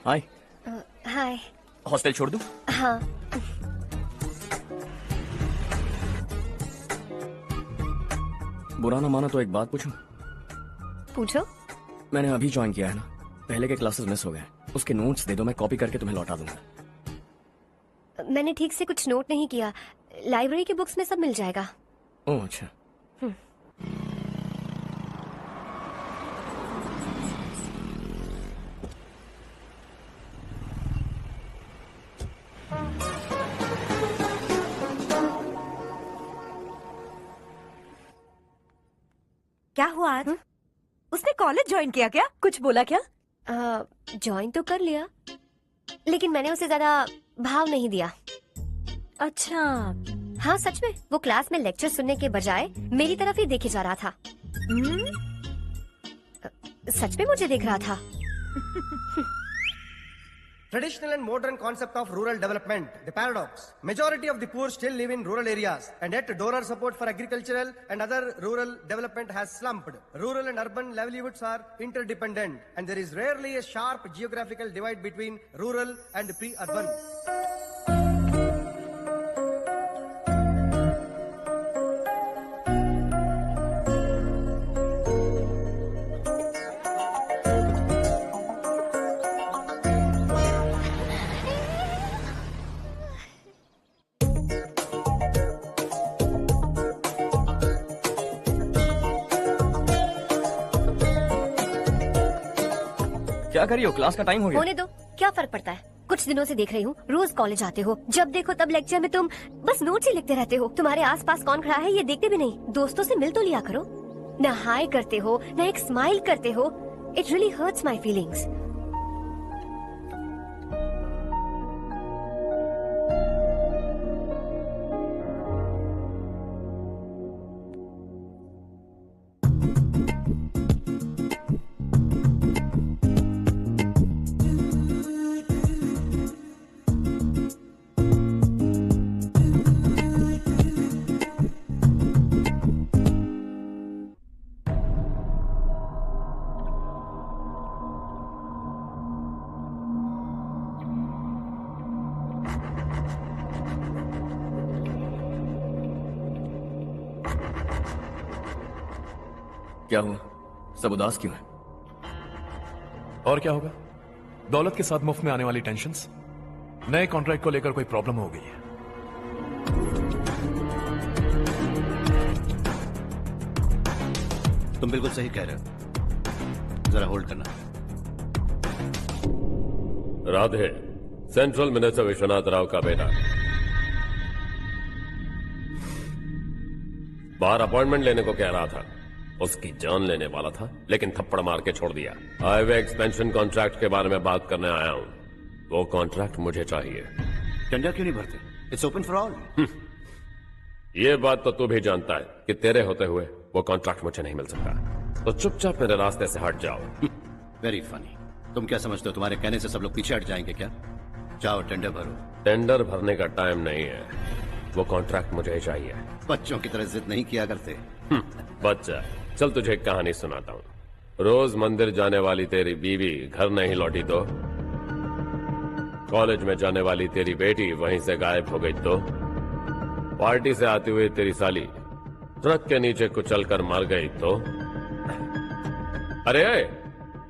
हाय। हाय। Hostel छोड़ दूं? हाँ। बुरा ना माना तो एक बात पूछूं? पूछो। मैंने अभी ज्वाइन किया है ना, पहले के क्लासेस मिस हो गए। उसके नोट्स दे दो, मैं कॉपी करके तुम्हें लौटा दूंगा। मैंने ठीक से कुछ नोट नहीं किया। लाइब्रेरी की बुक्स में सब मिल जाएगा। ओह अच्छा। क्या हुआ आज? उसने कॉलेज ज्वाइन किया क्या? कुछ बोला क्या? ज्वाइन तो कर लिया, लेकिन मैंने उसे ज्यादा भाव नहीं दिया। अच्छा। हाँ सच में, वो क्लास में लेक्चर सुनने के बजाय मेरी तरफ ही देखे जा रहा था। सच में मुझे देख रहा था। Traditional and modern concept of rural development, the paradox. Majority of the poor still live in rural areas, and yet donor support for agricultural and other rural development has slumped. Rural and urban livelihoods are interdependent, and there is rarely a sharp geographical divide between rural and pre-urban. क्या करिए हो, class का time हो गया। होने दो, क्या फर्क पड़ता है। कुछ दिनों से देख रही हूँ, रोज कॉलेज आते हो, जब देखो तब लेक्चर में तुम बस नोट्स ही लिखते रहते हो। तुम्हारे आसपास कौन खड़ा है ये देखते भी नहीं। दोस्तों से मिल तो लिया करो। न हाय करते हो, न एक स्माइल करते हो। It really hurts my feelings. क्या हुआ, सब उदास क्यों है? और क्या होगा, दौलत के साथ मुफ्त में आने वाली टेंशन्स। नए कॉन्ट्रैक्ट को लेकर कोई प्रॉब्लम हो गई है। तुम बिल्कुल सही कह रहे हो, जरा होल्ड करना। राधे, सेंट्रल मिनिस्टर विश्वनाथ राव का बेटा। बाहर अपॉइंटमेंट लेने को कह रहा था, उसकी जान लेने वाला था, लेकिन थप्पड़ मार के छोड़ दिया। हाईवे एक्सपेंशन कॉन्ट्रैक्ट के बारे में बात करने आया हूं। वो कॉन्ट्रैक्ट मुझे चाहिए। टेंडर क्यों नहीं भरते? It's open for all. ये बात तो तू भी जानता है कि तेरे होते हुए वो कॉन्ट्रैक्ट मुझे नहीं मिल सकता, तो चुपचाप मेरे रास्ते से हट जाओ। Very funny. तुम क्या समझते हो, तुम्हारे कहने से सब लोग पीछे हट जाएंगे क्या? जाओ टेंडर भरो। टेंडर भरने का टाइम नहीं है, वो कॉन्ट्रैक्ट मुझे चाहिए। बच्चों की तरह जिद नहीं किया करते। बच्चा, चल तुझे एक कहानी सुनाता हूँ। रोज मंदिर जाने वाली तेरी बीवी घर नहीं लौटी तो, कॉलेज में जाने वाली तेरी बेटी वहीं से गायब हो गई तो, पार्टी से आती हुई तेरी साली ट्रक के नीचे कुचल कर मर गई तो। अरे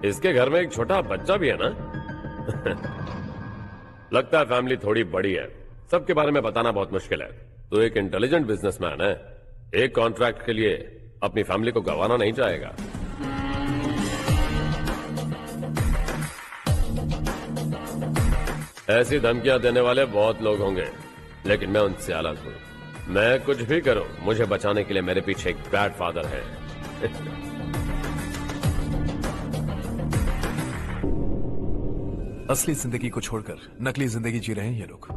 इसके घर में एक छोटा बच्चा भी है ना। लगता है फैमिली थोड़ी बड़ी है, सबके बारे में बताना बहुत मुश्किल है। तो एक इंटेलिजेंट बिजनेसमैन है, एक कॉन्ट्रैक्ट के लिए अपनी फैमिली को गंवाना नहीं चाहेगा। ऐसी धमकियां देने वाले बहुत लोग होंगे, लेकिन मैं उनसे अलग हूं। मैं कुछ भी करूं, मुझे बचाने के लिए मेरे पीछे एक बैड फादर है। असली जिंदगी को छोड़कर नकली जिंदगी जी रहे हैं ये लोग।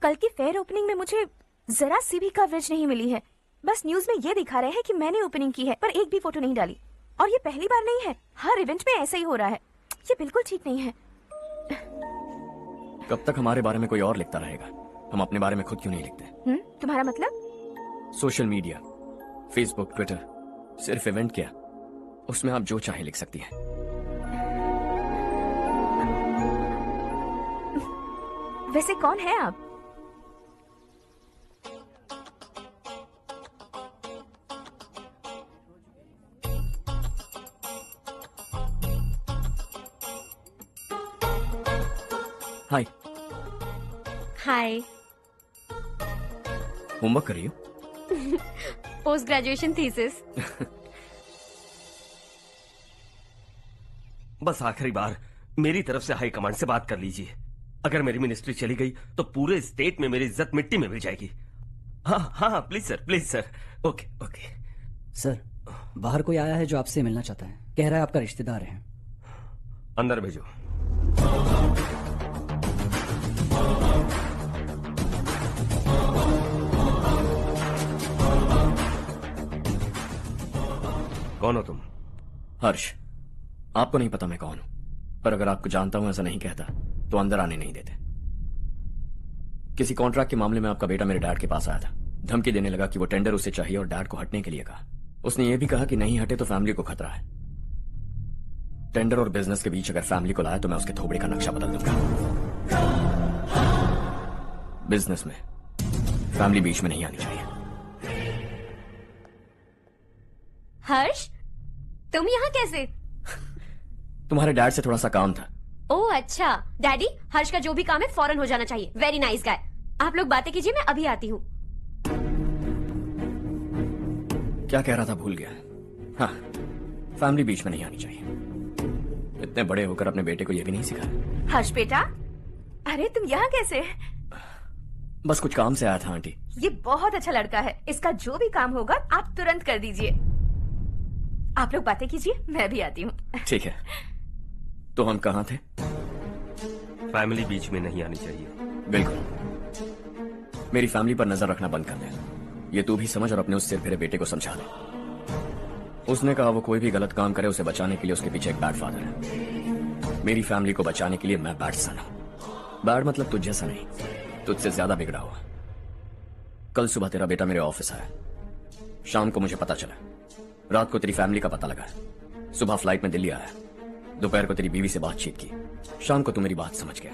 कल की फेयर ओपनिंग में मुझे जरा सी भी कवरेज नहीं मिली है। बस न्यूज में ये दिखा रहे हैं कि मैंने ओपनिंग की है, पर एक भी फोटो नहीं डाली। और ये पहली बार नहीं है, हर इवेंट में ऐसा ही हो रहा है। ये बिल्कुल ठीक नहीं है। कब तक हमारे बारे में कोई और लिखता रहेगा? हम अपने बारे में खुद क्यों नहीं लिखते? तुम्हारा मतलब? सोशल मीडिया, फेसबुक, ट्विटर, सिर्फ इवेंट क्या, उसमें आप जो चाहे लिख सकती हैं। वैसे कौन है आप? हाय। हाय। होमवर्क कर रही हो? Post graduation thesis. बस आखिरी बार मेरी तरफ से हाई कमांड से बात कर लीजिए। अगर मेरी मिनिस्ट्री चली गई तो पूरे स्टेट में मेरी इज्जत मिट्टी में मिल जाएगी। हाँ हाँ please sir. Okay okay. Sir, बाहर कोई आया है जो आपसे मिलना चाहता है। कह रहा है आपका रिश्तेदार है। अंदर भेजो। कौन हो तुम? हर्ष। आपको नहीं पता मैं कौन हूं, पर अगर आपको जानता हूं ऐसा नहीं कहता तो अंदर आने नहीं देते। किसी कॉन्ट्रैक्ट के मामले में आपका बेटा मेरे डैड के पास आया था। धमकी देने लगा कि वो टेंडर उसे चाहिए और डैड को हटने के लिए कहा। उसने ये भी कहा कि नहीं हटे तो फैमिली को खतरा है। टेंडर और बिजनेस के बीच अगर फैमिली को लाया तो मैं उसके थोबड़े का नक्शा बदल दूंगा। बिजनेस में फैमिली बीच में नहीं आनी चाहिए। हर्ष, तुम यहाँ कैसे? तुम्हारे डैड से थोड़ा सा काम था। ओह अच्छा। डैडी, हर्ष का जो भी काम है फौरन हो जाना चाहिए। Very nice guy. आप लोग बातें कीजिए, मैं अभी आती हूँ। क्या कह रहा था भूल गया। हाँ, फैमिली बीच में नहीं आनी चाहिए। इतने बड़े होकर अपने बेटे को यह भी नहीं सिखाया। हर्ष बेटा, अरे तुम यहाँ कैसे? बस कुछ काम से आया था आंटी। ये बहुत अच्छा लड़का है। इसका जो भी काम होगा आप तुरंत कर दीजिए। आप लोग बातें कीजिए, मैं भी आती हूँ। ठीक है। तो हम कहाँ थे? फैमिली बीच में नहीं आनी चाहिए। बिल्कुल। मेरी फैमिली पर नजर रखना बंद कर दे। ये तू भी समझ और अपने उस सिर फिरे बेटे को समझा दे। उसने कहा वो कोई भी गलत काम करे उसे बचाने के लिए उसके पीछे एक बैड फादर है। मेरी फैमिली को बचाने के लिए मैं बैड सन हूं। बैड मतलब तुझ जैसा नहीं, तुझसे ज्यादा बिगड़ा हुआ। कल सुबह तेरा बेटा मेरे ऑफिस आया। शाम को मुझे पता चला। रात को तेरी फैमिली का पता लगा। सुबह फ्लाइट में दिल्ली आया। दोपहर को तेरी बीवी से बातचीत की। शाम को तू मेरी बात समझ गया।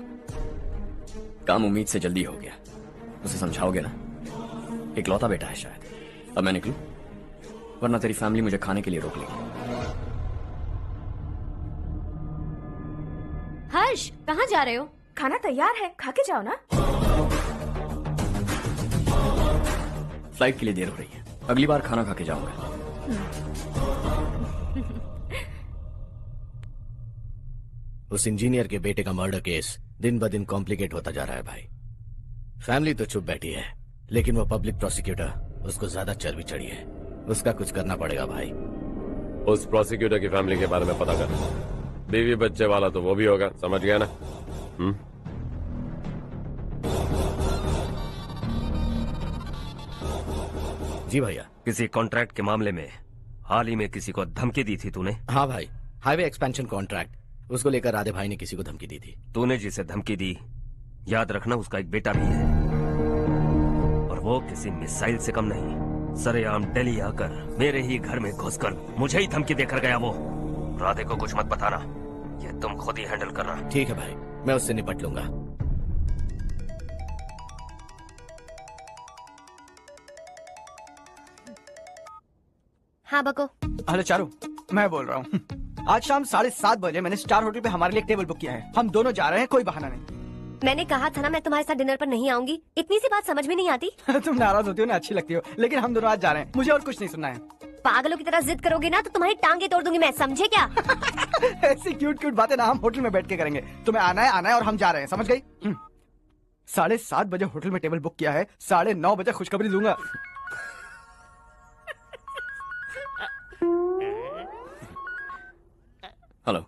काम उम्मीद से जल्दी हो गया। उसे समझाओगे ना? इकलौता बेटा है शायद। अब मैं निकलूं, वरना तेरी फैमिली मुझे खाने के लिए रोक लेगी। हर्ष, कहाँ जा रहे हो? खाना तैयार है, खा के जाओ ना। फ्लाइट के लिए देर हो रही है। अगली बार खाना खा के जाऊंगा। उस इंजीनियर के बेटे का मर्डर केस दिन ब दिन कॉम्प्लिकेट होता जा रहा है भाई। फैमिली तो चुप बैठी है, लेकिन वो पब्लिक प्रोसिक्यूटर, उसको ज्यादा चर्बी चढ़ी है। उसका कुछ करना पड़ेगा भाई। उस प्रोसिक्यूटर की फैमिली के बारे में पता कर। बीवी बच्चे वाला तो वो भी होगा, समझ गया ना? जी भैया। किसी कॉन्ट्रैक्ट के मामले में हाल ही में किसी को धमकी दी थी तूने? हाँ भाई, हाईवे एक्सपेंशन कॉन्ट्रैक्ट, उसको लेकर राधे भाई ने किसी को धमकी दी थी। तूने जिसे धमकी दी, याद रखना उसका एक बेटा भी है, और वो किसी मिसाइल से कम नहीं। सरेआम दिल्ली आकर मेरे ही घर में घुसकर मुझे ही धमकी देकर गया वो। राधे को कुछ मत बताना, ये तुम खुद ही हैंडल करना। ठीक है भाई, मैं उससे निपट लूंगा। हाँ बको। हेलो चारू, मैं बोल रहा हूँ। आज शाम 7:30 बजे मैंने स्टार होटल पे हमारे लिए एक टेबल बुक किया है। हम दोनों जा रहे हैं, कोई बहाना नहीं। मैंने कहा था ना मैं तुम्हारे साथ डिनर पर नहीं आऊंगी। इतनी सी बात समझ में नहीं आती? तुम नाराज होती हो ना, अच्छी लगती हो, लेकिन हम दोनों आज जा रहे हैं। मुझे और कुछ नहीं सुनना है। पागलों की तरह जिद करोगे ना तो तुम्हारी टांगे तोड़ दूंगी मैं, समझे क्या? ऐसी क्यूट क्यूट बातें ना हम होटल में बैठ के करेंगे। तुम्हें आना है और हम जा रहे हैं, समझ गई? 7:30 बजे होटल में टेबल बुक किया है, 9:30 बजे खुशखबरी दूंगा। हेलो।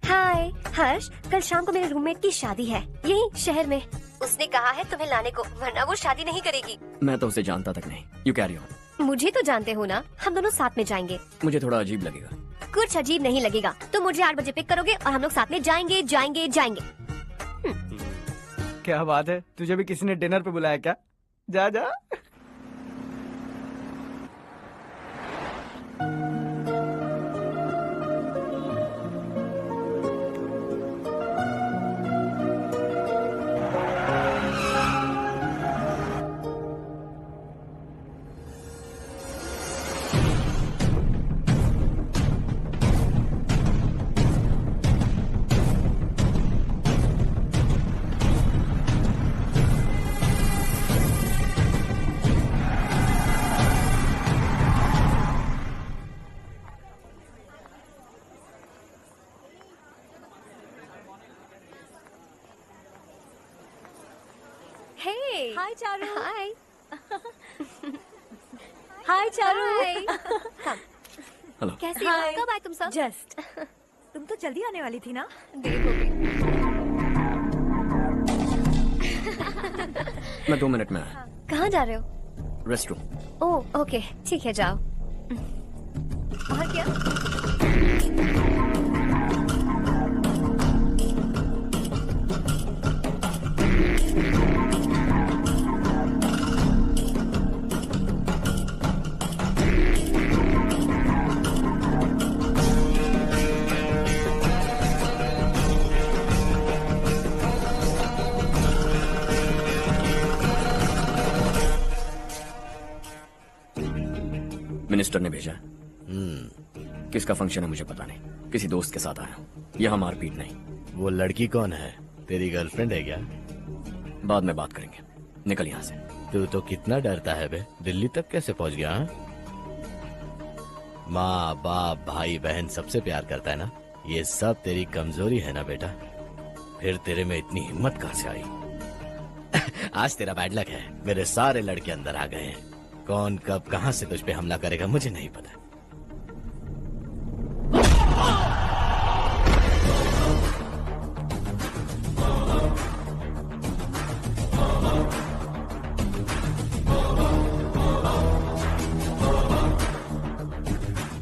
हाय हर्ष, कल शाम को मेरे रूममेट की शादी है यही शहर में। उसने कहा है तुम्हें लाने को, वरना वो शादी नहीं करेगी। मैं तो उसे जानता तक नहीं। You carry on. मुझे तो जानते हो ना, हम दोनों साथ में जाएंगे। मुझे थोड़ा अजीब लगेगा। कुछ अजीब नहीं लगेगा। तुम मुझे 8 बजे पिक करोगे और हम लोग साथ में जाएंगे जाएंगे जाएंगे। क्या बात है, तुझे भी किसी ने डिनर पे बुलाया क्या? जा जा। Hey. हाय चारू। Hi. हाय चारू। Come. हेलो। कैसी हो? Hi. कब आए तुम सब? जस्ट तुम तो जल्दी आने वाली थी ना। देर हो गई। मैं 2 मिनट में आया। कहाँ जा रहे हो? Rest room. ओह ओके, ठीक है जाओ। और क्या? मिनिस्टर ने भेजा। किसका फंक्शन है मुझे पता नहीं। किसी दोस्त के साथ आया हूँ। यहाँ मारपीट नहीं। वो लड़की कौन है? तेरी गर्लफ्रेंड है क्या? बाद में बात करेंगे। निकल यहाँ से। तू तो कितना डरता है बे। दिल्ली तक कैसे पहुंच गया? हाँ? माँ बाप भाई बहन सबसे प्यार करता है ना। ये सब तेरी कमजोरी है ना बेटा। फिर तेरे में इतनी हिम्मत कहाँ से आई? आज तेरा बैड लक है। मेरे सारे लड़के अंदर आ गए हैं। कौन कब कहां से तुझ पे हमला करेगा मुझे नहीं पता।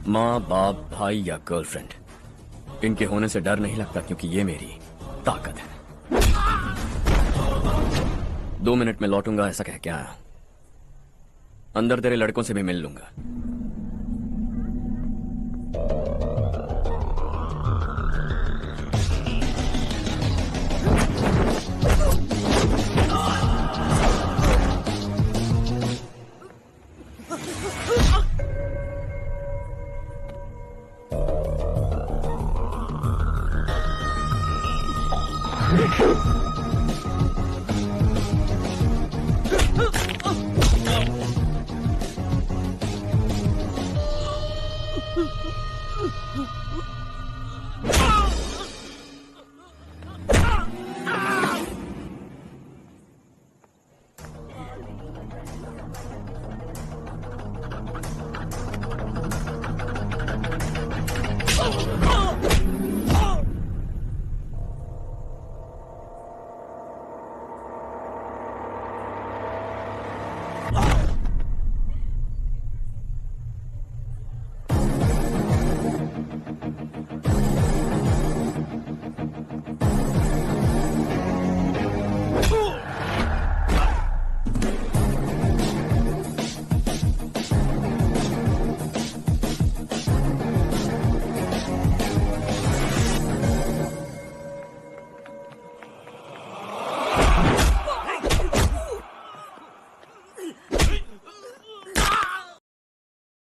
माँ बाप भाई या गर्लफ्रेंड, इनके होने से डर नहीं लगता क्योंकि ये मेरी ताकत है। 2 मिनट में लौटूंगा ऐसा कह के आया। अंदर तेरे लड़कों से भी मिल लूंगा।